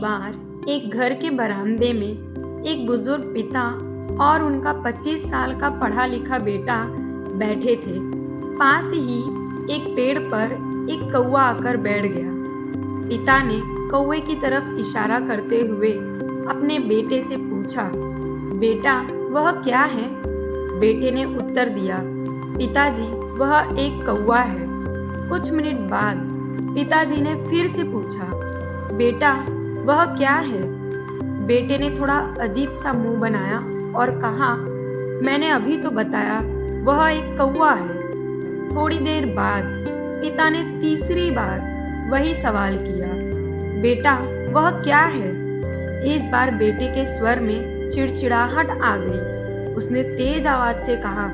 बार एक घर के बरामदे में एक बुजुर्ग पिता और उनका 25 साल का पढ़ा लिखा बेटा बैठे थे। पास ही एक पेड़ पर एक कौवा आकर बैठ गया। पिता ने कौवे की तरफ इशारा करते हुए अपने बेटे से पूछा, बेटा वह क्या है? बेटे ने उत्तर दिया, पिताजी वह एक कौवा है। कुछ मिनट बाद पिताजी ने फिर से पूछा, बेटा वह क्या है? बेटे ने थोड़ा अजीब सा मुंह बनाया और कहा, मैंने अभी तो बताया वह एक कौवा है। थोड़ी देर बाद पिता ने तीसरी बार वही सवाल किया, बेटा वह क्या है? इस बार बेटे के स्वर में चिड़चिड़ाहट आ गई। उसने तेज आवाज से कहा,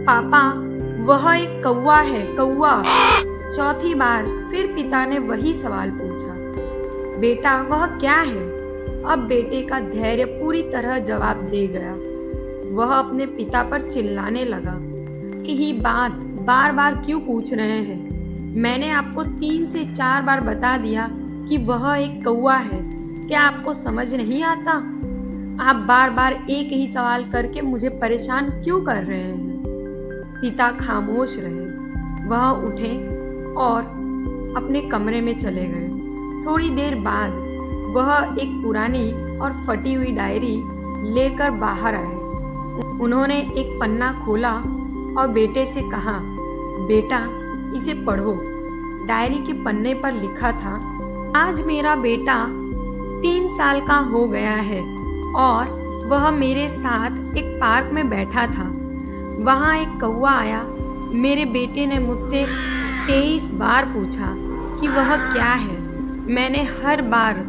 पापा वह एक कौवा है, कौवा। चौथी बार फिर पिता ने वही सवाल पूछा, बेटा वह क्या है? अब बेटे का धैर्य पूरी तरह जवाब दे गया। वह अपने पिता पर चिल्लाने लगा कि ही बात बार बार क्यों पूछ रहे हैं? मैंने आपको 3 से 4 बार बता दिया कि वह एक कौवा है। क्या आपको समझ नहीं आता? आप बार बार एक ही सवाल करके मुझे परेशान क्यों कर रहे हैं? पिता खामोश रहे। वह उठे और अपने कमरे में चले गए। थोड़ी देर बाद वह एक पुरानी और फटी हुई डायरी लेकर बाहर आए। उन्होंने एक पन्ना खोला और बेटे से कहा, बेटा इसे पढ़ो। डायरी के पन्ने पर लिखा था, आज मेरा बेटा 3 साल का हो गया है और वह मेरे साथ एक पार्क में बैठा था। वहाँ एक कौवा आया। मेरे बेटे ने मुझसे 23 बार पूछा कि वह क्या है। मैंने हर बार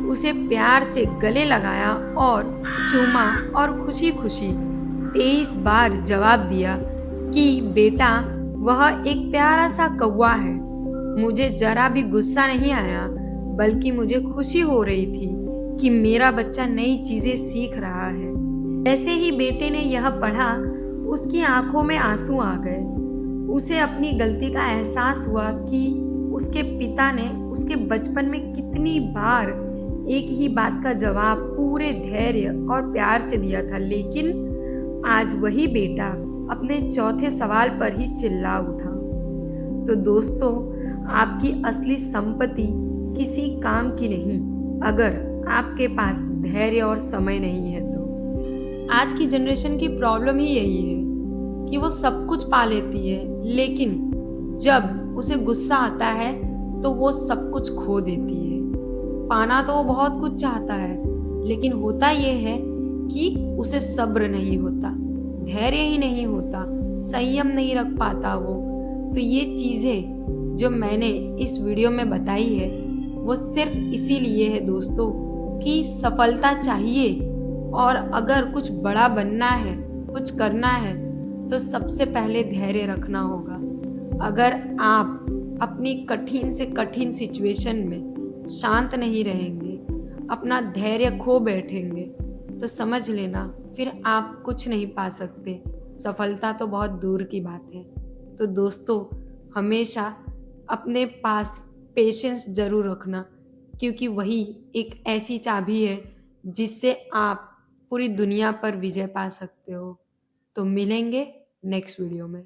उसे प्यार से गले लगाया और चूमा और खुशी खुशी 23 बार जवाब दिया कि बेटा वह एक प्यारा सा कौवा है। मुझे जरा भी गुस्सा नहीं आया, बल्कि मुझे खुशी हो रही थी कि मेरा बच्चा नई चीजें सीख रहा है। जैसे ही बेटे ने यह पढ़ा, उसकी आंखों में आंसू आ गए। उसे अपनी गलती का एहसास हुआ कि उसके पिता ने उसके बचपन में कितनी बार एक ही बात का जवाब पूरे धैर्य और प्यार से दिया था, लेकिन आज वही बेटा अपने चौथे सवाल पर ही चिल्ला उठा। तो दोस्तों, आपकी असली संपत्ति किसी काम की नहीं, अगर आपके पास धैर्य और समय नहीं है तो। आज की जनरेशन की प्रॉब्लम ही यही है कि वो सब कुछ पा लेती है, लेकिन जब उसे गुस्सा आता है तो वो सब कुछ खो देती है। पाना तो वो बहुत कुछ चाहता है, लेकिन होता ये है कि उसे सब्र नहीं होता, धैर्य ही नहीं होता, संयम नहीं रख पाता वो। तो ये चीजें जो मैंने इस वीडियो में बताई है, वो सिर्फ इसीलिए है दोस्तों कि सफलता चाहिए, और अगर कुछ बड़ा बनना है, कुछ करना है, तो सबसे पहले धैर्य रखना होगा। अगर आप अपनी कठिन से कठिन सिचुएशन में शांत नहीं रहेंगे, अपना धैर्य खो बैठेंगे, तो समझ लेना फिर आप कुछ नहीं पा सकते। सफलता तो बहुत दूर की बात है। तो दोस्तों, हमेशा अपने पास पेशेंस जरूर रखना, क्योंकि वही एक ऐसी चाबी है जिससे आप पूरी दुनिया पर विजय पा सकते हो। तो मिलेंगे नेक्स्ट वीडियो में।